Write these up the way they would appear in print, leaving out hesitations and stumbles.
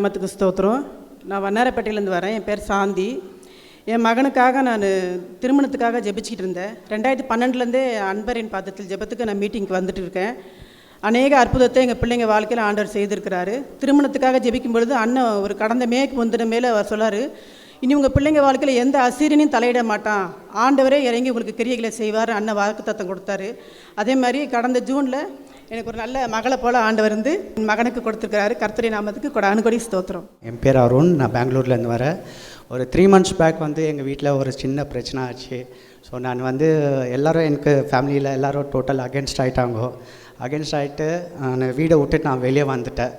நாமத்துக்கு ஸ்தோத்திரம். நான் வண்ணாரப்பேட்டையிலேருந்து வரேன். என் பேர் சாந்தி. என் மகனுக்காக நான் திருமணத்துக்காக ஜெபிச்சிக்கிட்டு இருந்தேன். 2012லேருந்தே அன்பரின் பாதத்தில் ஜெபத்துக்கு நான் மீட்டிங்க்கு வந்துட்டு இருக்கேன். அநேக அற்புதத்தை எங்கள் பிள்ளைங்க வாழ்க்கையில் ஆண்டவர் செய்திருக்கிறாரு. திருமணத்துக்காக ஜெபிக்கும் பொழுது அண்ணன் ஒரு கடந்த மேற்கு முந்தின மேலே அவர் சொல்லார், இனி உங்கள் பிள்ளைங்க வாழ்க்கையில் எந்த அசீரியனையும் தலையிட மாட்டான், ஆண்டவரே இறங்கி உங்களுக்கு கிரியைகளை செய்வார் அண்ணன் வாக்குத்தத்தம் கொடுத்தாரு. அதே மாதிரி கடந்த ஜூனில் எனக்கு ஒரு நல்ல மகளை போல் ஆண்டவர் வந்து என் மகனுக்கு கொடுத்துருக்கிறாரு. கர்த்தருடைய நாமத்துக்கு அனுகொடி ஸ்தோத்திரம். என் பேர் அருண். நான் பெங்களூர்லேருந்து வரேன். ஒரு 3 months பேக் வந்து எங்கள் வீட்டில் ஒரு சின்ன பிரச்சனை ஆச்சு. ஸோ நான் வந்து எல்லோரும் எனக்கு ஃபேமிலியில் எல்லோரும் டோட்டல் அகேன்ஸ்ட் ஆகிட்டு நான் வீடை விட்டுட்டு நான் வெளியே வந்துட்டேன்.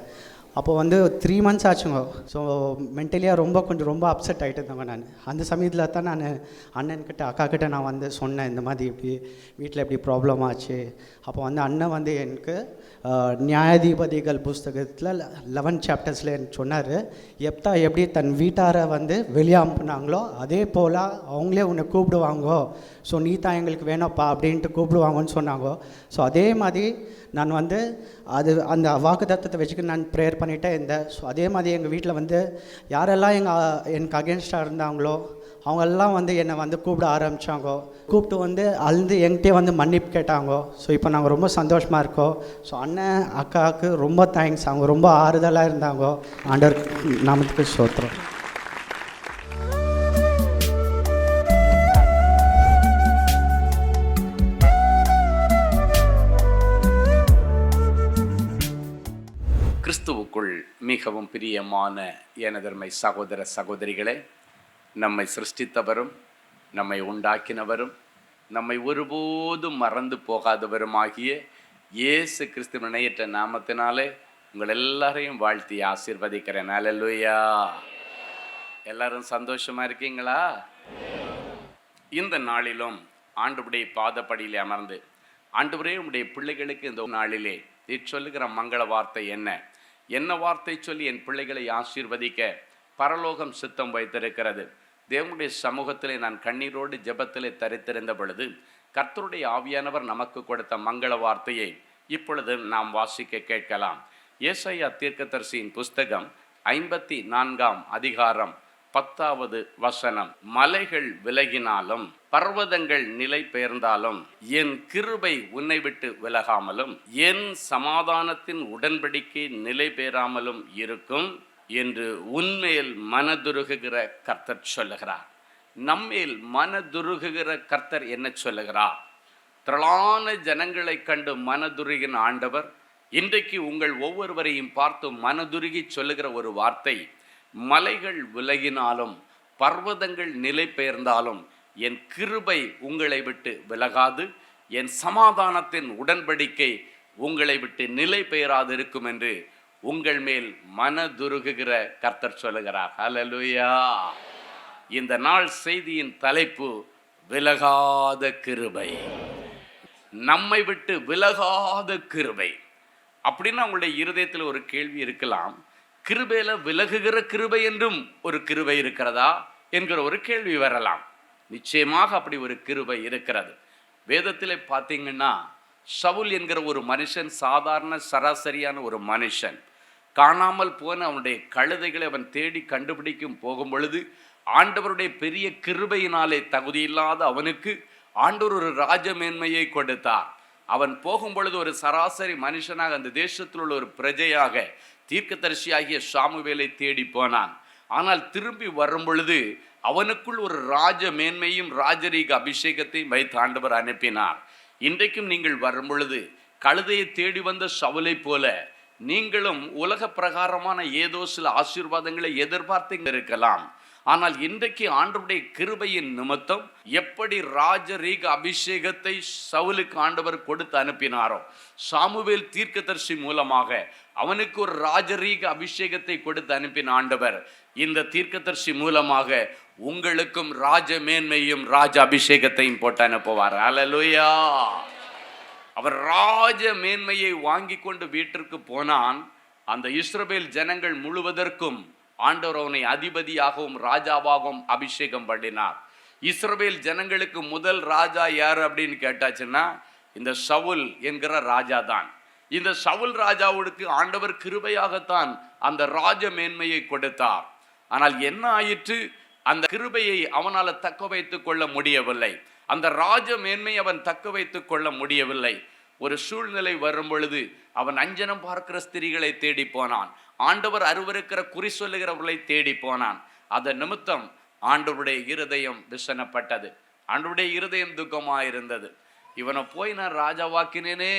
அப்போது வந்து 3 months ஆச்சுங்க. ஸோ மென்டலியாக ரொம்ப அப்செட் ஆகிட்டு இருந்தேங்க. நான் அந்த சமயத்தில் தான் நான் அண்ணன்கிட்ட அக்காக்கிட்ட நான் வந்து சொன்னேன், இந்த மாதிரி இப்படி வீட்டில் எப்படி ப்ராப்ளம் ஆச்சு. அப்போ வந்து அண்ணன் வந்து எனக்கு நியாயாதிபதிகள் புஸ்தகத்தில் 11 chapters எனக்கு சொன்னார், எப்தா எப்படி தன் வீட்டாரை வந்து வெளியே அனுப்புனாங்களோ அதே போல் அவங்களே உன்னை கூப்பிடுவாங்கோ, ஸோ நீ தான் எங்களுக்கு வேணாப்பா அப்படின்ட்டு கூப்பிடுவாங்கன்னு சொன்னாங்க. ஸோ அதே மாதிரி நான் வந்து அந்த வாக்குத்தத்தத்தை வச்சுக்கிட்டு நான் ப்ரேயர் பண்ணிகிட்டே இருந்தேன். ஸோ அதே மாதிரி எங்கள் வீட்டில் வந்து யாரெல்லாம் எனக்கு அகேன்ஸ்டாக இருந்தாங்களோ அவங்கெல்லாம் வந்து என்னை வந்து கூப்பிட ஆரம்பித்தாங்க. கூப்பிட்டு வந்து அழுந்து என்கிட்டே வந்து மன்னிப்பு கேட்டாங்க. ஸோ இப்போ நாங்கள் ரொம்ப சந்தோஷமாக இருக்கோம். ஸோ அண்ணன் அக்காவுக்கு ரொம்ப தேங்க்ஸ். அவங்க ரொம்ப ஆறுதலாக இருந்தாங்க. ஆண்டவர் நாமத்துக்கு ஸ்தோத்திரம். கிறிஸ்துவுக்குள் மிகவும் பிரியமான எனதர்மை சகோதர சகோதரிகளே, நம்மை சிருஷ்டித்தவரும் நம்மை உண்டாக்கினவரும் நம்மை ஒருபோதும் மறந்து போகாதவருமாகிய இயேசு கிறிஸ்துவின் இணையற்ற நாமத்தினாலே உங்கள் எல்லாரையும் வாழ்த்தி ஆசீர்வதிக்கிறேன். அல்லேலூயா. எல்லாரும் சந்தோஷமாக இருக்கீங்களா? இந்த நாளிலும் ஆண்டவருடைய பாதப்படியிலே அமர்ந்து, ஆண்டவரே உம்முடைய பிள்ளைகளுக்கு இந்த நாளிலே நீ சொல்லுகிற மங்கள வார்த்தை என்ன வார்த்தை சொல்லி என் பிள்ளைகளை ஆசீர்வதிக்க பரலோகம் சித்தம் வைத்திருக்கிறது. தேவனுடைய சமூகத்திலே நான் கண்ணீரோடு ஜெபத்திலே தரித்திருந்த பொழுது கர்த்தருடைய ஆவியானவர் நமக்கு கொடுத்த மங்கள வார்த்தையை இப்பொழுது நாம் வாசிக்க கேட்கலாம். ஏசாயா தீர்க்கதரிசியின் புஸ்தகம் 54ஆம் அதிகாரம் 10வது வசனம். மலைகள் விலகினாலும் பர்வதங்கள் நிலை பெயர்ந்தாலும் என் கிருபை உன்னை விட்டு விலகாமலும் என் சமாதானத்தின் உடன்படிக்கை நிலை பெறாமலும் இருக்கும் என்று உன்மேல் மனதுருகுகிற கர்த்தர் சொல்லுகிறார். நம்மேல் மனதுருகுகிற கர்த்தர் என்ன சொல்லுகிறார்? திரளான ஜனங்களை கண்டு மனதுருகின ஆண்டவர் இன்றைக்கு உங்கள் ஒவ்வொருவரையும் பார்த்து மனதுருகி சொல்லுகிற ஒரு வார்த்தை, மலைகள் விலகினாலும் பர்வதங்கள் நிலை பெயர்ந்தாலும் என் கிருபை உங்களை விட்டு விலகாது, என் சமாதானத்தின் உடன்படிக்கை உங்களை விட்டு நிலை பெயராது இருக்கும் என்று உங்கள் மேல் மனதுருகுகிற கர்த்தர் சொல்லுகிறார். ஹல்லேலூயா. இந்த நாள் செய்தியின் தலைப்பு விலகாத கிருபை. நம்மை விட்டு விலகாத கிருபை. அப்படின்னா உங்களுடைய இருதயத்தில் ஒரு கேள்வி இருக்கலாம், கிருபையில விலகுகிற கிருபை என்றும் ஒரு கிருபை இருக்கிறதா என்கிற ஒரு கேள்வி வரலாம். நிச்சயமாக அப்படி ஒரு கிருபை இருக்கிறது. வேதத்தில் பார்த்தீங்கன்னா சவுல் என்கிற ஒரு மனுஷன் சாதாரண சராசரியான ஒரு மனுஷன். காணாமல் போன அவனுடைய கழுதைகளை அவன் தேடி கண்டுபிடிக்கும் போகும் பொழுது ஆண்டவருடைய பெரிய கிருபையினாலே தகுதியில்லாத அவனுக்கு ஆண்டவர் ஒரு ராஜ மேன்மையை கொடுத்தார். அவன் போகும் பொழுது ஒரு சராசரி மனுஷனாக அந்த தேசத்தில் உள்ள ஒரு பிரஜையாக தீர்க்கதரிசியாகிய சாமுவேலை தேடி போனான். ஆனால் திரும்பி வரும் பொழுது அவனுக்குள் ஒரு ராஜ மேன்மையும் ராஜரீக அபிஷேகத்தையும் வைத்து ஆண்டவர் அனுப்பினார். இன்றைக்கும் நீங்கள் வரும் பொழுது கழுதையை தேடி வந்த சவுலை போல நீங்களும் உலக பிரகாரமான ஏதோ சில ஆசீர்வாதங்களை எதிர்பார்த்து இருக்கலாம். ஆனால் இன்றைக்கு ஆண்டவருடைய கிருபையின் நிமித்தம் எப்படி ராஜரீக அபிஷேகத்தை சவுலுக்கு ஆண்டவர் கொடுத்து அனுப்பினாரோ, சாமுவேல் தீர்க்கதரிசி மூலமாக அவனுக்கு ஒரு ராஜரீக அபிஷேகத்தை கொடுத்து அனுப்பின ஆண்டவர் இந்த தீர்க்கதரிசி மூலமாக உங்களுக்கும் ராஜ மேன்மையும் ராஜ அபிஷேகத்தையும் போட்டு அனுப்புவார். அல்லேலூயா. அவர் ராஜ மேன்மையை வாங்கி கொண்டு வீட்டிற்கு போனான். அந்த இஸ்ரவேல் ஜனங்கள் முழுவதற்கும் ஆண்டவர் அவனை அதிபதியாகவும் ராஜாவாகவும் அபிஷேகம் பண்ணினார். இஸ்ரவேல் ஜனங்களுக்கு முதல் ராஜா யார் அப்படின்னு கேட்டாச்சுன்னா இந்த சவுல் என்கிற ராஜா தான். இந்த சவுல் ராஜாவுக்கு ஆண்டவர் கிருபையாகத்தான் அந்த ராஜ மேன்மையை கொடுத்தார். ஆனால் என்ன ஆயிற்று? அந்த கிருபையை அவனால் தக்க வைத்துக் கொள்ள முடியவில்லை. அந்த ராஜ மேன்மை அவன் தக்க வைத்துக் கொள்ள முடியவில்லை. ஒரு சூழ்நிலை வரும் பொழுது அவன் அஞ்சனம் பார்க்கிற ஸ்திரீகளை தேடி போனான். ஆண்டவர் அருவருக்கிற குறி சொல்லுகிறவர்களை தேடி போனான். அதன் நிமித்தம் ஆண்டவருடைய இருதயம் விசனப்பட்டது. ஆண்டவருடைய இருதயம் துக்கமாயிருந்தது. இவனை போய் நான் ராஜாவாக்கினேனே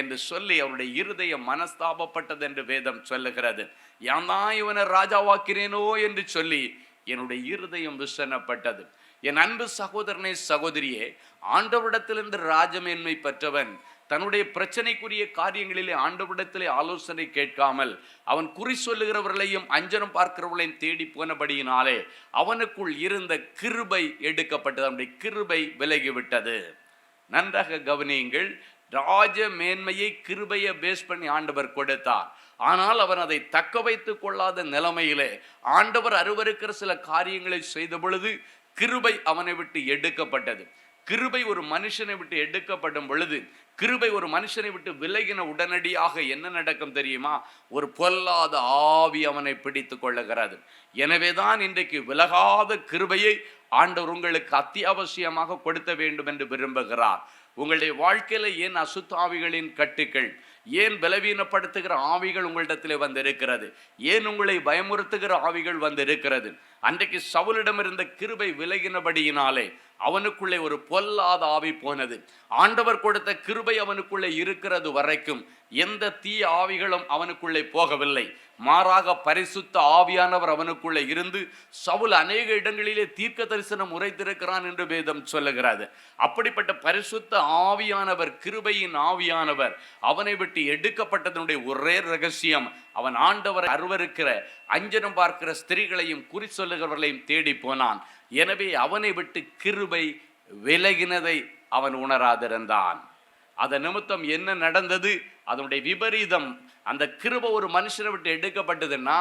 என்று சொல்லி அவருடைய இருதயம் மனஸ்தாபப்பட்டது என்று வேதம் சொல்லுகிறது. யான் தான் இவனை ராஜாவாக்கினேனோ என்று சொல்லி என்னுடைய இருதயம் விசனப்பட்டது. என் அன்பு சகோதரனே, சகோதரியே, ஆண்டவரிடத்திலிருந்து ராஜமேன்மை பெற்றவன் தன்னுடைய பிரச்சனைக்குரிய காரியங்களிலே ஆண்டவரிடத்திலே ஆலோசனை கேட்காமல் அவன் குறி சொல்லுகிறவர்களையும் அஞ்சனம் பார்க்கிறவர்களையும் தேடி போனபடியினாலே அவனுக்குள் இருந்த கிருபை எடுக்கப்பட்டது. அவனுடைய கிருபை விலகிவிட்டது. நன்றாக கவனியுங்கள். ராஜ மேன்மையை கிருபையை பேஸ் பண்ணி ஆண்டவர் கொடுத்தார். ஆனால் அவன் அதை தக்க வைத்துக் கொள்ளாத நிலைமையிலே ஆண்டவர் அருவருக்கிற சில காரியங்களை செய்த பொழுது கிருபை அவனை விட்டு எடுக்கப்பட்டது. கிருபை ஒரு மனுஷனை விட்டு எடுக்கப்படும் பொழுது, கிருபை ஒரு மனுஷனை விட்டு விலகின உடனடியாக என்ன நடக்கும் தெரியுமா? ஒரு பொல்லாத ஆவி அவனை பிடித்து கொள்ளுகிறது. எனவேதான் இன்றைக்கு விலகாத கிருபையை ஆண்டவர் உங்களுக்கு அத்தியாவசியமாக கொடுத்த வேண்டும் என்று விரும்புகிறார். உங்களுடைய வாழ்க்கையில ஏன் அசுத்த ஆவிகளின் கட்டுக்கள், ஏன் பலவீனப்படுத்துகிற ஆவிகள் உங்களிடத்திலே வந்து இருக்கிறது? ஏன் உங்களை பயமுறுத்துகிற ஆவிகள் வந்து இருக்கிறது? அன்றைக்கு சவுலிடம் இருந்த கிருபை விலகினபடியினாலே அவனுக்குள்ளே ஒரு பொல்லாத ஆவி போனது. ஆண்டவர் கொடுத்த கிருபை அவனுக்குள்ளே இருக்கிறது வரைக்கும் எந்த தீய ஆவிகளும் அவனுக்குள்ளே போகவில்லை. மாறாக பரிசுத்த ஆவியானவர் அவனுக்குள்ளே இருந்து சவுல் அநேக இடங்களிலே தீர்க்க தரிசனம் உரைத்திருக்கிறான் என்று வேதம் சொல்லுகிறது. அப்படிப்பட்ட பரிசுத்த ஆவியானவர், கிருபையின் ஆவியானவர் அவனை விட்டு எடுக்கப்பட்டதனுடைய ஒரே ரகசியம், அவன் ஆண்டவர் அருவருக்கிற அஞ்சனம் பார்க்கிற ஸ்திரீகளையும் குறி சொல்லுகிறவர்களையும் தேடி போனான். எனவே அவனை விட்டு கிருபை விலகினதை அவன் உணராதிருந்தான். அதன் நிமித்தம் என்ன நடந்தது? அதனுடைய விபரீதம், அந்த கிருபை ஒரு மனுஷனை விட்டு எடுக்கப்பட்டதுன்னா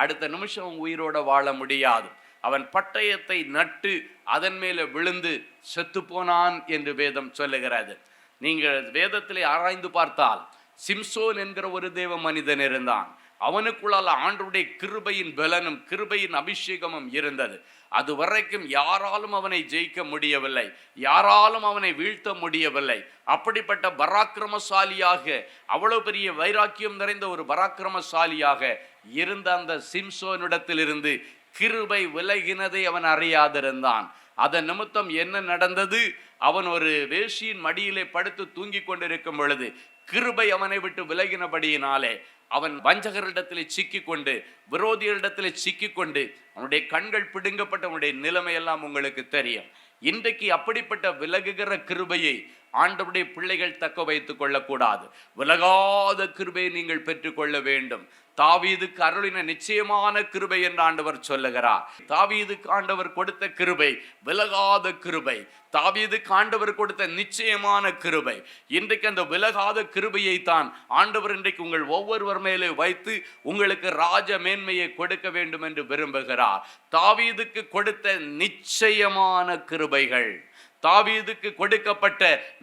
அடுத்த நிமிஷம் உயிரோட வாழ முடியாது. அவன் பட்டயத்தை நட்டு அதன் மேலே விழுந்து செத்து போனான் என்று வேதம் சொல்லுகிறது. நீங்கள் வேதத்திலே ஆராய்ந்து பார்த்தால் சிம்சோன் என்கிற ஒரு தேவ மனிதன் இருந்தான். அவனுக்குள்ளால் ஆண்டவருடைய கிருபையின் பலனும் கிருபையின் அபிஷேகமும் இருந்தது. அது வரைக்கும் யாராலும் அவனை ஜெயிக்க முடியவில்லை, யாராலும் அவனை வீழ்த்த முடியவில்லை. அப்படிப்பட்ட பராக்கிரமசாலியாக, அவ்வளவு பெரிய வைராக்கியம் நிறைந்த ஒரு பராக்கிரமசாலியாக இருந்த அந்த சிம்சோனிடத்திலிருந்து கிருபை விலகினதை அவன் அறியாதிருந்தான். அதன் நிமித்தம் என்ன நடந்தது? அவன் ஒரு வேசியின் மடியிலே படுத்து தூங்கி கொண்டிருக்கும் பொழுது கிருபை அவனை விட்டு விலகினபடியினாலே அவன் வஞ்சகரிடத்திலே சிக்கிக்கொண்டு, விரோதிகளிடத்திலே சிக்கிக்கொண்டு அவனுடைய கண்கள் பிடுங்கப்பட்ட அவனுடைய நிலைமையெல்லாம் உங்களுக்கு தெரியும். இன்றைக்கு அப்படிப்பட்ட விலகுகிற கிருபையை ஆண்டவருடைய பிள்ளைகள் தக்க வைத்துக் கொள்ளக்கூடாது. விலகாத கிருபையை நீங்கள் பெற்றுக்கொள்ள வேண்டும். தாவீதுக்கு அருளின நிச்சயமான கிருபை என்று ஆண்டவர் சொல்லுகிறார். தாவீதுக்கு ஆண்டவர் கொடுத்த கிருபை விலகாத கிருபை. தாவீதுக்கு ஆண்டவர் கொடுத்த நிச்சயமான கிருபை. இன்றைக்கு அந்த விலகாத கிருபையை தான் ஆண்டவர் இன்றைக்கு உங்கள் ஒவ்வொருவர் மேலே வைத்து உங்களுக்கு ராஜ மேன்மையை கொடுக்க வேண்டும் என்று விரும்புகிறார். தாவீதுக்கு கொடுத்த நிச்சயமான கிருபைகள், தாவீதுக்கு கொடுக்கப்பட்ட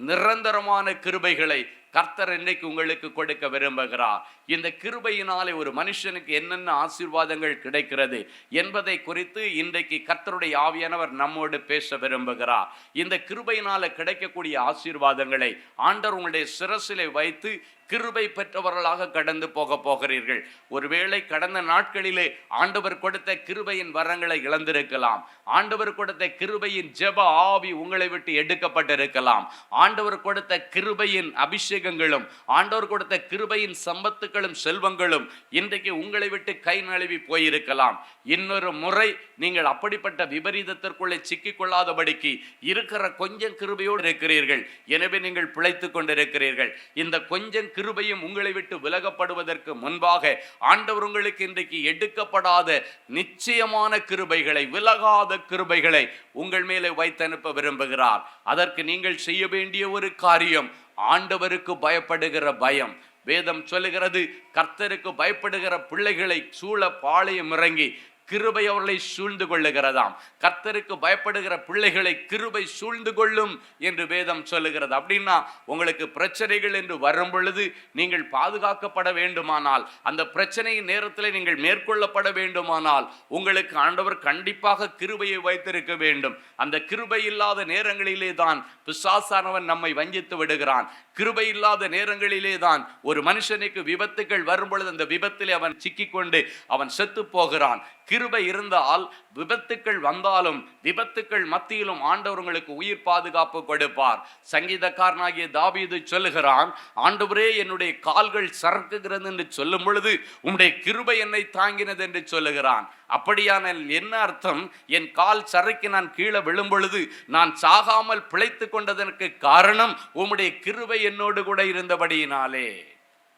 நிரந்தரமான கிருபைகளை கர்த்தர் இன்னைக்கு உங்களுக்கு கொடுக்க விரும்புகிறார். இந்த கிருபையினாலே ஒரு மனுஷனுக்கு என்னென்ன ஆசீர்வாதங்கள் கிடைக்கிறது என்பதை குறித்து இன்றைக்கு கர்த்தருடைய ஆவியானவர் நம்மோடு பேச விரும்புகிறார். இந்த கிருபையினால கிடைக்கக்கூடிய ஆசீர்வாதங்களை ஆண்டவர் உங்களுடைய சிரசிலே வைத்து கிருபை பெற்றவர்களாக கடந்து போக போகிறீர்கள். ஒருவேளை கடந்த நாட்களிலே ஆண்டவர் கொடுத்த கிருபையின் வரங்களை இழந்திருக்கலாம். ஆண்டவர் கொடுத்த கிருபையின் ஜெப ஆவி உங்களை விட்டு எடுக்கப்பட்டிருக்கலாம். ஆண்டவர் கொடுத்த கிருபையின் அபிஷேகங்களும் ஆண்டவர் கொடுத்த கிருபையின் சம்பத்துகளும் செல்வங்களும் இன்றைக்கு உங்களை விட்டு கை நழுவி போயிருக்கலாம். இன்னொரு முறை நீங்கள் அப்படிப்பட்ட விபரீதத்திற்குள்ளே சிக்கிக்கொள்ளாதபடிக்கு இருக்கிற கொஞ்சம் கிருபையோடு இருக்கிறீர்கள். எனவே நீங்கள் பிழைத்துக் கொண்டிருக்கிறீர்கள். இந்த கொஞ்சம் கிருபையும் உங்களை விட்டு விலகப்படுவதற்கு முன்பாக ஆண்டவர் உங்களுக்கு இன்றைக்கு எடுக்கப்படாத நிச்சயமான கிருபைகளை, விலகாத கிருபைகளை உங்கள் மேலே வைத்து அனுப்ப விரும்புகிறார். அதற்கு நீங்கள் செய்ய வேண்டிய ஒரு காரியம், ஆண்டவருக்கு பயப்படுகிற பயம். வேதம் சொல்லுகிறது, கர்த்தருக்கு பயப்படுகிற பிள்ளைகளை சூழ பாளையம் இறங்கி கிருபை அவர்களை சூழ்ந்து கொள்ளுகிறதாம். கர்த்தருக்கு பயப்படுகிற பிள்ளைகளை கிருபை சூழ்ந்து கொள்ளும் என்று வேதம் சொல்லுகிறது. அப்படின்னா உங்களுக்கு பிரச்சனைகள் என்று வரும் பொழுது நீங்கள் பாதுகாக்கப்பட வேண்டுமானால், அந்த பிரச்சனையின் நேரத்தில் நீங்கள் மேற்கொள்ளப்பட வேண்டுமானால் உங்களுக்கு ஆண்டவர் கண்டிப்பாக கிருபையை வைத்திருக்க வேண்டும். அந்த கிருபை இல்லாத நேரங்களிலே தான் பிசாசானவன் நம்மை வஞ்சித்து விடுகிறான். கிருபை இல்லாத நேரங்களிலே தான் ஒரு மனுஷனுக்கு விபத்துகள் வரும் பொழுது அந்த விபத்திலே அவன் சிக்கிக்கொண்டு அவன் செத்து போகிறான். கிருபை இருந்தால் விபத்துக்கள் வந்தாலும் விபத்துக்கள் மத்தியிலும் ஆண்டவர் உங்களுக்கு உயிர் பாதுகாப்பு கொடுப்பார். சங்கீதக்காரனாகிய தாவீது சொல்லுகிறான், ஆண்டவரே என்னுடைய கால்கள் சறுக்குகிறது என்று சொல்லும் பொழுது உம்முடைய கிருபை என்னை தாங்கினது என்று சொல்லுகிறான். அப்படியான என்ன அர்த்தம்? என் கால் சறுக்கி நான் கீழே விழும் பொழுது நான் சாகாமல் பிழைத்து கொண்டதற்கு காரணம் உம்முடைய கிருபை என்னோடு கூட இருந்தபடியினாலே.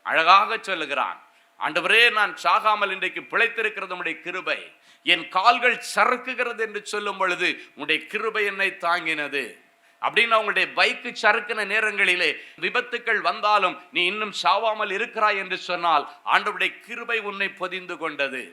அழகாக சொல்லுகிறான், ஆண்டவரே நான் சாகாமல் இன்றைக்கு பிழைத்திருக்கிறது உம்முடைய கிருபை. என் கால்கள் சறுக்குகிறது என்று சொல்லும் பொழுது உம்முடைய கிருபை என்னை தாங்கினது. அப்படின்னு உங்களுடைய பைக்கு சறுக்கின நேரங்களிலே விபத்துக்கள் வந்தாலும் நீ இன்னும் சாவாமல் இருக்கிறாய் என்று சொன்னால் ஆண்டவருடைய கிருபை உன்னை பொதிந்து கொண்டது.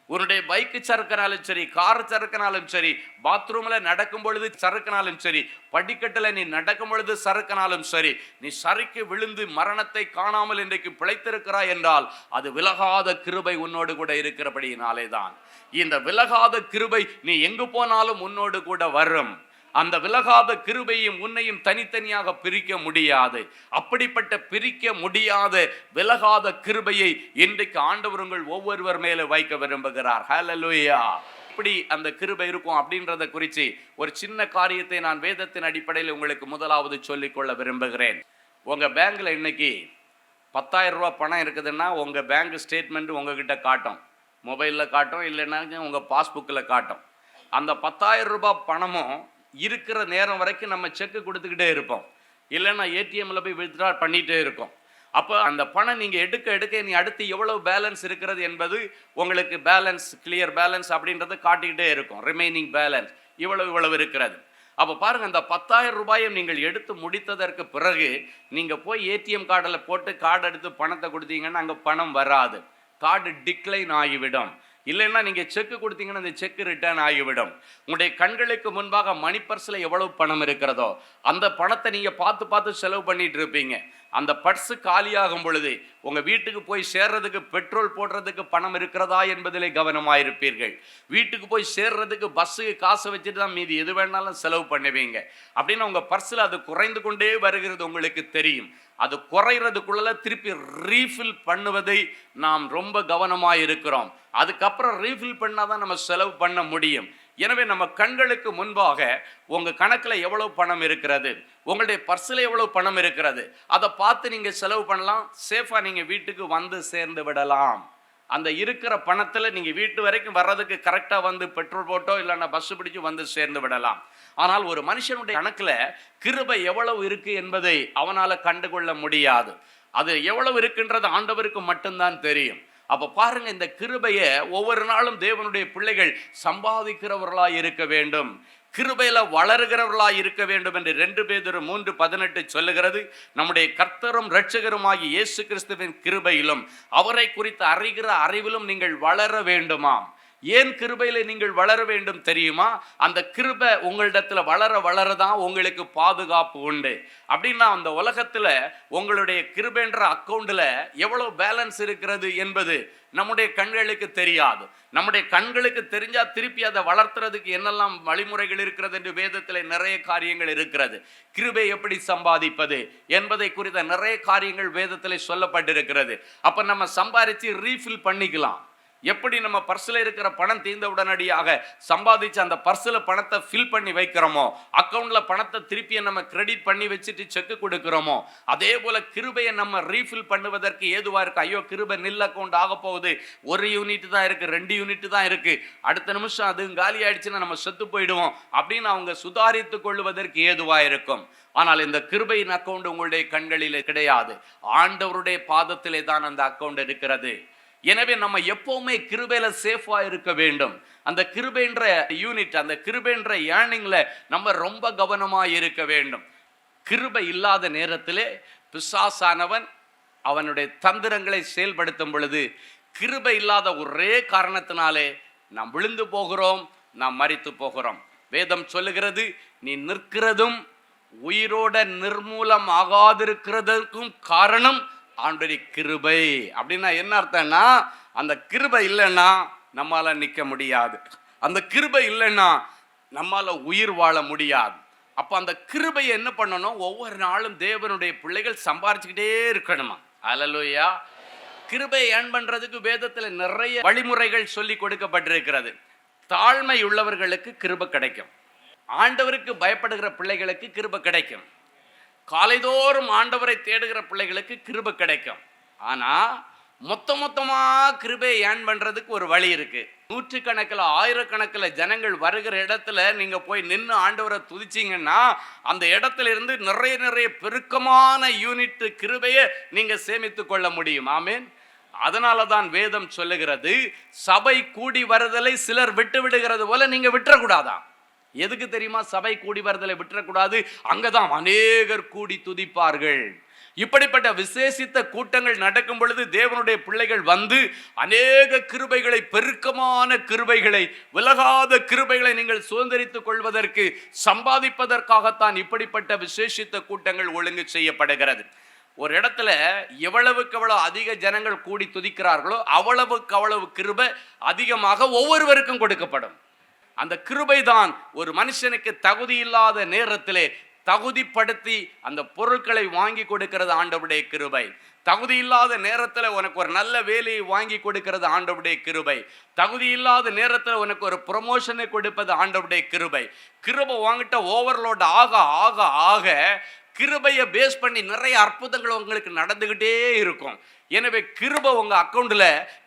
உன்னுடைய பைக்கு சறுக்கினாலும் சரி, கார் சறுக்கினாலும் சரி, பாத்ரூம்ல நடக்கும் பொழுது சறுக்கினாலும் சரி, படிக்கட்டுல நீ நடக்கும் பொழுது சறுக்கினாலும் சரி, நீ சறுக்கி விழுந்து மரணத்தை காணாமல் இன்றைக்கு பிழைத்திருக்கிறாய் என்றால் அது விலகாத கிருபை உன்னோடு கூட இருக்கிறபடியினாலே தான். இந்த விலகாத கிருபை நீ எங்கு போனாலும் உன்னோடு கூட வரும். அந்த விலகாத கிருபையும் உன்னையும் தனித்தனியாக பிரிக்க முடியாது. அப்படிப்பட்ட பிரிக்க முடியாத விலகாத கிருபையை இன்றைக்கு ஆண்டவர் உங்கள் ஒவ்வொருவர் மேலே வைக்க விரும்புகிறார். ஹல்லேலூயா. எப்படி அந்த கிருபை இருக்கும் அப்படின்றத குறித்து ஒரு சின்ன காரியத்தை நான் வேதத்தின் அடிப்படையில் உங்களுக்கு முதலாவது சொல்லிக்கொள்ள விரும்புகிறேன். உங்க பேங்க்ல இன்னைக்கு 10,000 ரூபாய் பணம் இருக்குதுன்னா உங்க பேங்க் ஸ்டேட்மெண்ட் உங்ககிட்ட காட்டும், மொபைலில் காட்டும், இல்லைன்னா உங்க பாஸ்புக்கில் காட்டும். அந்த 10,000 ரூபாய் பணமும் இருக்கிற நேரம் வரைக்கும் நம்ம செக்கு கொடுத்துக்கிட்டே இருப்போம், இல்லைன்னா ஏடிஎம்ல போய் வித்ட்ரா பண்ணிகிட்டே இருக்கோம். அப்போ அந்த பணம் நீங்கள் எடுக்க எடுக்க நீ அடுத்து எவ்வளவு பேலன்ஸ் இருக்கிறது என்பது உங்களுக்கு பேலன்ஸ், கிளியர் பேலன்ஸ் அப்படின்றது காட்டிக்கிட்டே இருக்கும். ரிமைனிங் பேலன்ஸ் இவ்வளவு இருக்கிறது. அப்போ பாருங்கள், அந்த 10,000 ரூபாயும் நீங்கள் எடுத்து முடித்ததற்கு பிறகு நீங்கள் போய் ஏடிஎம் கார்டில் போட்டு கார்டு எடுத்து பணத்தை கொடுத்தீங்கன்னா அங்கே பணம் வராது, கார்டு டிக்ளைன் ஆகிவிடும். இல்லைன்னா நீங்கள் செக்கு கொடுத்தீங்கன்னா அந்த செக்கு ரிட்டர்ன் ஆகிவிடும். உங்களுடைய கண்களுக்கு முன்பாக மணி பர்ஸில் எவ்வளவு பணம் இருக்கிறதோ அந்த பணத்தை நீங்கள் பார்த்து செலவு பண்ணிட்டு இருப்பீங்க. அந்த பர்ஸு காலியாகும் பொழுது உங்கள் வீட்டுக்கு போய் சேர்றதுக்கு பெட்ரோல் போடுறதுக்கு பணம் இருக்கிறதா என்பதிலே கவனமாக இருப்பீர்கள். வீட்டுக்கு போய் சேர்றதுக்கு பஸ்ஸுக்கு காசை வச்சுட்டு தான் மீதி எது வேணாலும் செலவு பண்ணுவீங்க. அப்படின்னு உங்கள் பர்ஸில் அது குறைந்து கொண்டே வருகிறது உங்களுக்கு தெரியும். அது குறைகிறதுக்குள்ள திருப்பி ரீஃபில் பண்ணுவதை நாம் ரொம்ப கவனமாக இருக்கிறோம். அதுக்கப்புறம் ரீஃபில் பண்ணாதான் நம்ம செலவு பண்ண முடியும். எனவே நம்ம கண்களுக்கு முன்பாக உங்கள் கணக்கில் எவ்வளோ பணம் இருக்கிறது, உங்களுடைய பர்ஸில் எவ்வளோ பணம் இருக்கிறது, அதை பார்த்து நீங்கள் செலவு பண்ணலாம். சேஃபாக நீங்கள் வீட்டுக்கு வந்து சேர்ந்து விடலாம். அந்த இருக்கிற பணத்தில் நீங்கள் வீட்டு வரைக்கும் வர்றதுக்கு கரெக்டாக வந்து பெட்ரோல் போட்டோ இல்லைன்னா பஸ்ஸு பிடிச்சி வந்து சேர்ந்து விடலாம். ஆனால் ஒரு மனுஷனுடைய கணக்கில் கிருபை எவ்வளவு இருக்குது என்பதை அவனால் கண்டுகொள்ள முடியாது. அது எவ்வளவு இருக்குன்றது ஆண்டவருக்கு மட்டும்தான் தெரியும். அப்போ பாருங்க, இந்த கிருபையை ஒவ்வொரு நாளும் தேவனுடைய பிள்ளைகள் சம்பாதிக்கிறவர்களாக இருக்க வேண்டும், கிருபையில வளருகிறவர்களாக இருக்க வேண்டும் என்று 2 பேதுரு 3:18 சொல்லுகிறது. நம்முடைய கர்த்தரும் இரட்சகருமாகிய இயேசு கிறிஸ்துவின் கிருபையிலும் அவரை குறித்து அறிகிற அறிவிலும் நீங்கள் வளர வேண்டுமாம். ஏன் கிருபையில நீங்கள் வளர வேண்டும் தெரியுமா? அந்த கிருபை உங்களிடத்துல வளரதான் உங்களுக்கு பாதுகாப்பு உண்டு. அப்படின்னா அந்த உலகத்துல உங்களுடைய கிருபைன்ற அக்கௌண்ட்ல எவ்வளவு பேலன்ஸ் இருக்கிறது என்பது நம்முடைய கண்களுக்கு தெரியாது. நம்முடைய கண்களுக்கு தெரிஞ்சா திருப்பி அதை வளர்த்துறதுக்கு என்னெல்லாம் வழிமுறைகள் இருக்கிறது என்று வேதத்தில் நிறைய காரியங்கள் இருக்கிறது. கிருபை எப்படி சம்பாதிப்பது என்பதை குறித்த நிறைய காரியங்கள் வேதத்தில் சொல்லப்பட்டிருக்கிறது. அப்ப நம்ம சம்பாதிச்சு ரீஃபில் பண்ணிக்கலாம். எப்படி நம்ம பர்ஸில் இருக்கிற பணம் தீர்ந்த உடனடியாக சம்பாதிச்சு அந்த பர்ஸில் பணத்தை ஃபில் பண்ணி வைக்கிறோமோ, அக்கௌண்ட்ல பணத்தை திருப்பி நம்ம கிரெடிட் பண்ணி வச்சுட்டு செக்கு கொடுக்கிறோமோ, அதே போல கிருபையை நம்ம ரீஃபில் பண்ணுவதற்கு ஏதுவா இருக்கு. ஐயோ, கிருபை நில் அக்கௌண்ட் ஆக போகுது, 1 யூனிட் தான் இருக்கு, 2 யூனிட் தான் இருக்கு, அடுத்த நிமிஷம் அது காலி ஆயிடுச்சுன்னா நம்ம செத்து போயிடுவோம் அப்படின்னு அவங்க சுதாரித்து கொள்வதற்கு ஏதுவா இருக்கும். ஆனால் இந்த கிருபையின் அக்கௌண்ட் உங்களுடைய கண்களிலே கிடையாது. ஆண்டவருடைய பாதத்திலே தான் அந்த அக்கௌண்ட் இருக்கிறது. எனவே நம்ம எப்பவுமே கிருபையில சேஃபா இருக்க வேண்டும். அந்த கிருபைன்ற யூனிட், அந்த கிருபைன்ற ஏர்னிங்ல நம்ம ரொம்ப கவனமா இருக்க வேண்டும். கிருபை இல்லாத நேரத்திலே பிசாசானவன் அவனுடைய தந்திரங்களை செயல்படுத்தும் பொழுது கிருபை இல்லாத ஒரே காரணத்தினாலே நாம் விழுந்து போகிறோம், நாம் மரித்து போகிறோம். வேதம் சொல்லுகிறது, நீ நிற்கிறதும் உயிரோட நிர்மூலம் ஆகாதிருக்கிறதுக்கும் காரணம் ஆண்டவருடைய கிருபை. அப்படின்னா என்ன அர்த்தம்னா, அந்த கிருபை இல்லைன்னா நம்மால நிற்க முடியாது, அந்த கிருபை இல்லைன்னா நம்மால உயிர் வாழ முடியாது. அப்போ அந்த கிருபையை என்ன பண்ணணும், ஒவ்வொரு நாளும் தேவனுடைய பிள்ளைகள் சம்பாரிச்சுக்கிட்டே இருக்கணுமா. அல்லேலூயா. கிருபையை ஏர்ன் பண்றதுக்கு வேதத்தில் நிறைய வழிமுறைகள் சொல்லி கொடுக்கப்பட்டிருக்கிறது. தாழ்மை உள்ளவர்களுக்கு கிருபை கிடைக்கும், ஆண்டவருக்கு பயப்படுகிற பிள்ளைகளுக்கு கிருபை கிடைக்கும், காலைதோறும் ஆண்டவரை தேடுகிற பிள்ளைகளுக்கு கிருபை கிடைக்கும். ஆனா மொத்தமா கிருபையை ஏர்ன் பண்றதுக்கு ஒரு வழி இருக்கு. நூற்றுக்கணக்கில் ஆயிரக்கணக்கில் ஜனங்கள் வருகிற இடத்துல நீங்க போய் நின்று ஆண்டவரை துதிச்சிங்கன்னா அந்த இடத்துல இருந்து நிறைய பெருக்கமான யூனிட் கிருபையை நீங்க சேமித்து கொள்ள முடியும். ஆமேன். அதனால தான் வேதம் சொல்லுகிறது, சபை கூடி வருதலை சிலர் விட்டு விடுகிறது போல நீங்க விட்டுறக்கூடாதான். எதுக்கு தெரியுமா சபை கூடி வருதலை விட்டுறக்கூடாது? அங்கதான் அநேகர் கூடி துதிப்பார்கள். இப்படிப்பட்ட விசேஷித்த கூட்டங்கள் நடக்கும் பொழுது தேவனுடைய பிள்ளைகள் வந்து அநேக கிருபைகளை, பெருக்கமான கிருபைகளை, விலகாத கிருபைகளை நீங்கள் சுதந்திரித்துக் கொள்வதற்கு, சம்பாதிப்பதற்காகத்தான் இப்படிப்பட்ட விசேஷித்த கூட்டங்கள் ஒழுங்கு செய்யப்படுகிறது. ஒரு இடத்துல எவ்வளவுக்கு எவ்வளவு அதிக ஜனங்கள் கூடி துதிக்கிறார்களோ அவ்வளவுக்கு அவ்வளவு கிருபை அதிகமாக ஒவ்வொருவருக்கும் கொடுக்கப்படும். அந்த கிருபை தான் ஒரு மனுஷனுக்கு தகுதி இல்லாத நேரத்திலே தகுதிப்படுத்தி அந்த பொருட்களை வாங்கி கொடுக்கிறது ஆண்டவருடைய கிருபை. தகுதி இல்லாத நேரத்தில் உனக்கு ஒரு நல்ல வேலையை வாங்கி கொடுக்கிறது ஆண்டவருடைய கிருபை. தகுதி இல்லாத நேரத்தில் உனக்கு ஒரு ப்ரொமோஷனை கொடுப்பது ஆண்டவருடைய கிருபை. கிருபை வாங்கிட்ட ஓவர்லோட் ஆக ஆக ஆக கிருபையை பேஸ் பண்ணி நிறைய அற்புதங்கள் உங்களுக்கு நடந்துகிட்டே இருக்கும். எனவே கிருபை உங்க அக்கௌண்ட்ல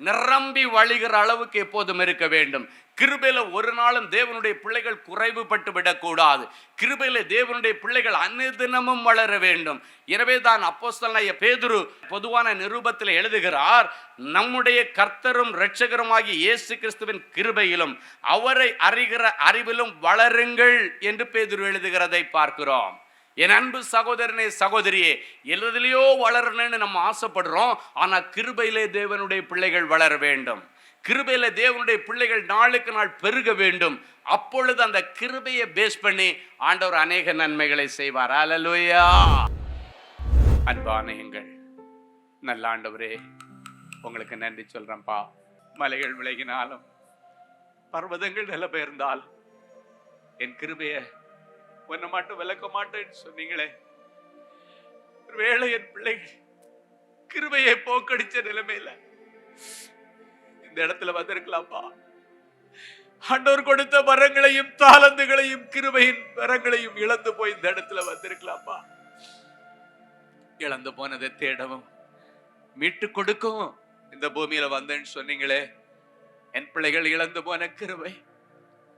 நிரம்பி வழிகிற அளவுக்கு எப்போதும் இருக்க வேண்டும். கிருபையில ஒரு நாளும் தேவனுடைய பிள்ளைகள் குறைவுபட்டு விடக்கூடாது. கிருபையில தேவனுடைய பிள்ளைகள் அனுதினமும் வளர வேண்டும். எனவே தான் அப்போஸ்தலனாகிய பேதுரு பொதுவான நிருபத்தில் எழுதுகிறார், நம்முடைய கர்த்தரும் இரட்சகருமாகிய இயேசு கிறிஸ்துவின் கிருபையிலும் அவரை அறிகிற அறிவிலும் வளருங்கள் என்று பேதுரு எழுதுகிறதை பார்க்கிறோம். என் அன்பு சகோதரனே, சகோதரியே, எதுலையோ வளரணும்னு நம்ம ஆசைப்படுறோம். ஆனா கிருபையிலே தேவனுடைய பிள்ளைகள் வளர வேண்டும். கிருபையில தேவனுடைய பிள்ளைகள் நாளுக்கு நாள் பெருக வேண்டும். அப்பொழுது அந்த கிருபையை பேஸ் பண்ணி ஆண்டவர் அநேக நன்மைகளை செய்வார். அல்லேலூயா. அன்பான எங்கள் நல்ல ஆண்டவரே, உங்களுக்கு நன்றி சொல்றேன்ப்பா. மலைகள் விலகினாலும் பர்வதங்கள் நிலப்பெயர்ந்தாலும் என் கிருபையை உன்னை மட்டும் விளக்க மாட்டேன்னு சொன்னீங்களே. ஒருவேளை என் பிள்ளைகள் கிருபையை போக்கடிச்ச நிலைமையில இந்த இடத்துல வந்திருக்கலாம்ப்பா. ஆண்டவர் கொடுத்த வரங்களையும் தாளந்துகளையும் கிருபையின் வரங்களையும் இழந்து போய் இந்த இடத்துல வந்திருக்கலாம்ப்பா. இழந்து போனதை தேடவும் மீட்டு கொடுக்கவும் இந்த பூமியில வந்தேன்னு சொன்னீங்களே. என் பிள்ளைகள் இழந்து போன கிருபை,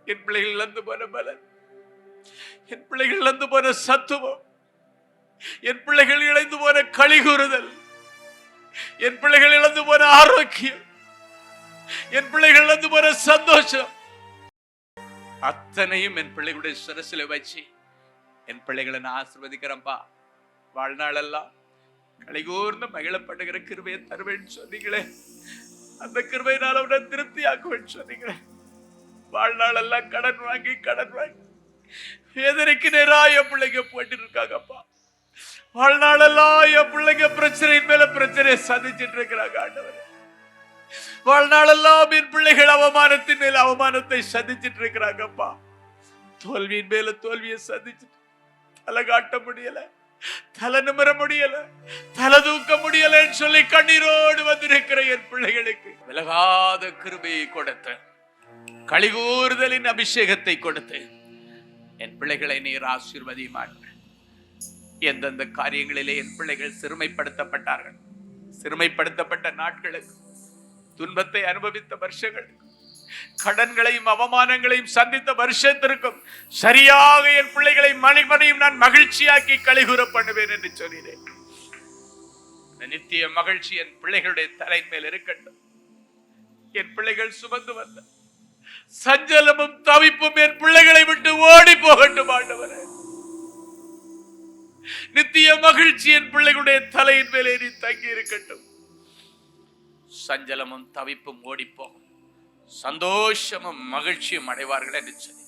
என் பிள்ளைகள் இழந்து போன பலன், என் பிள்ளைகள் இழந்து போன சத்துவம், என் பிள்ளைகள் இழந்து போன களிகூறுதல், என் பிள்ளைகள் இழந்து போன ஆரோக்கியம், என் பிள்ளைகள் இழந்து போன சந்தோஷம், அத்தனையும் என் பிள்ளைகளுடைய சிரசில வச்சு என் பிள்ளைகளை நான் ஆசீர்வதிக்கிறேன்ப்பா. வாழ்நாளெல்லாம் களிகூர்ந்து மகிழப்படுகிற கிருபையை தருவேன்னு சொன்னீங்களே. அந்த கிருபையினால அவனை திருப்தி ஆக்குவேன்னு சொன்னீங்களே. வாழ்நாளெல்லாம் கடன் வாங்கி வேதனைக்கு நேரா என் பிள்ளைங்க போயிட்டு இருக்காங்கப்பா. வாழ்நாளெல்லாம் என் பிள்ளைங்க பிரச்சனையின் மேல பிரச்சனையை சந்திச்சுட்டு இருக்கிறாங்க ஆண்டவரே. வாழ்நாளெல்லாம் என் பிள்ளைகள் அவமானத்தின் மேல அவமானத்தை சந்திச்சுட்டு இருக்கிறாங்கப்பா. தோல்வியின் மேல தோல்வியை சந்திச்சுட்டு தலை காட்ட முடியல, தலை நிமிர முடியல, தலை தூக்க முடியலன்னு சொல்லி கண்ணீரோடு வந்திருக்கிற என் பிள்ளைகளுக்கு விலகாத கிருபையை கொடுத்து, களிகூறுதலின் அபிஷேகத்தை கொடுத்து என் பிள்ளைகளை நீர் ஆசீர்வதியுமாக. எந்தெந்த காரியங்களிலே என் பிள்ளைகள் சிறுமைப்படுத்தப்பட்டார்கள், சிறுமைப்படுத்தப்பட்ட நாட்களுக்கு, துன்பத்தை அனுபவித்த வருஷங்களுக்கு, கடன்களையும் அவமானங்களையும் சந்தித்த வருஷத்திற்கும் சரியாக என் பிள்ளைகளை மணிமணியும் நான் மகிழ்ச்சியாக்கி களிகூற பண்ணுவேன் என்று சொல்கிறேன். நித்திய மகிழ்ச்சி என் பிள்ளைகளுடைய தலை மேல் இருக்கட்டும். என் பிள்ளைகள் சுமந்து வந்த சஞ்சலமும் தவிப்பும் என் பிள்ளைகளை விட்டு ஓடி போகட்டும் ஆண்டவரே. நித்திய மகிழ்ச்சி என் பிள்ளைகளுடைய தலையின் மேலே நீ தங்கி இருக்கட்டும். சஞ்சலமும் தவிப்பும் ஓடி போகும், சந்தோஷமும் மகிழ்ச்சியும் அடைவார்கள் என்று சொல்லி,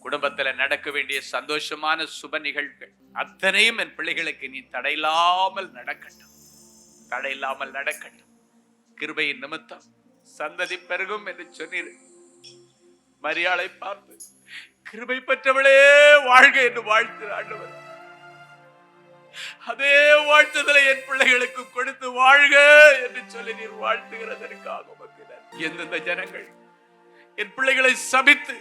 குடும்பத்தில் நடக்க வேண்டிய சந்தோஷமான சுப நிகழ்வுகள் அத்தனையும் என் பிள்ளைகளுக்கு நீ தடையில்லாமல் நடக்கட்டும், தடையில்லாமல் நடக்கட்டும். கிருபையின் நிமித்தம் சந்ததி பெருகும் என்று சொன்னீர். மரியாளை பார்த்து கிருபை பெற்றவளே வாழ்க என்று வாழ்த்து ஆண்டவர். அதே வாழ்த்துதலை என் பிள்ளைகளுக்கு கொடுத்து வாழ்க என்று சொல்லி நீர் வாழ்த்துகிறதற்காக எந்தெந்த ஜனங்கள் என் பிள்ளைகளை சபித்து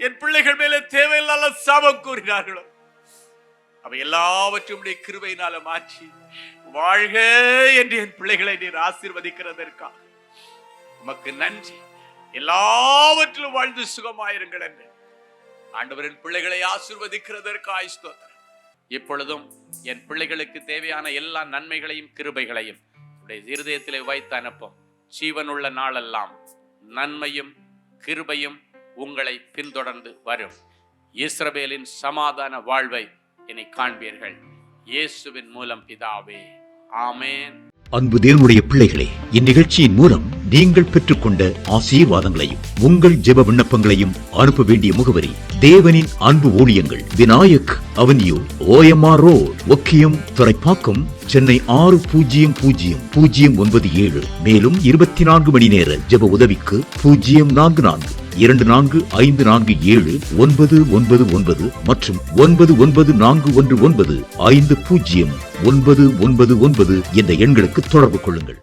என் பிள்ளைகள் மேலே தேவையில்லாத சாபம் கூறினார்களோ அவை எல்லாவற்றையும் கிருபையினால மாற்றி வாழ்க என்று என் பிள்ளைகளை நீர் ஆசீர்வதிக்கிறதற்காக உமக்கு நன்றி. எல்லாவற்றிலும் வாழ்ந்து சுகமாயிருங்கள் என்று ஆண்டவரின் பிள்ளைகளை ஆசீர்வதிக்கிறதற்காக ஸ்தோத்திரம். இப்பொழுதும் என் பிள்ளைகளுக்கு தேவையான எல்லா நன்மைகளையும் கிருபைகளையும் இருதயத்திலே வைத்து அனுப்பும். ஜீவனுள்ள நாளெல்லாம் நன்மையும் கிருபையும் உங்களை பின்தொடர்ந்து வரும். இஸ்ரவேலின் சமாதான வாழ்வை இனி காண்பீர்கள். இயேசுவின் மூலம் பிதாவே, ஆமென். அன்பு தேவனுடைய பிள்ளைகளே, இந்நிகழ்ச்சியின் மூலம் நீங்கள் பெற்றுக்கொண்ட ஆசீர்வாதங்களையும் உங்கள் ஜெப விண்ணப்பங்களையும் அனுப்ப வேண்டிய முகவரி: தேவனின் அன்பு ஊழியங்கள், Vinayak avenue, OMR road, Okkiyam, Thoraipakkam, Chennai 600097. மேலும் 24 மணி நேர ஜெப உதவிக்கு 04454479999 மற்றும் 9941150999 என்ற எண்களுக்கு தொடர்பு கொள்ளுங்கள்.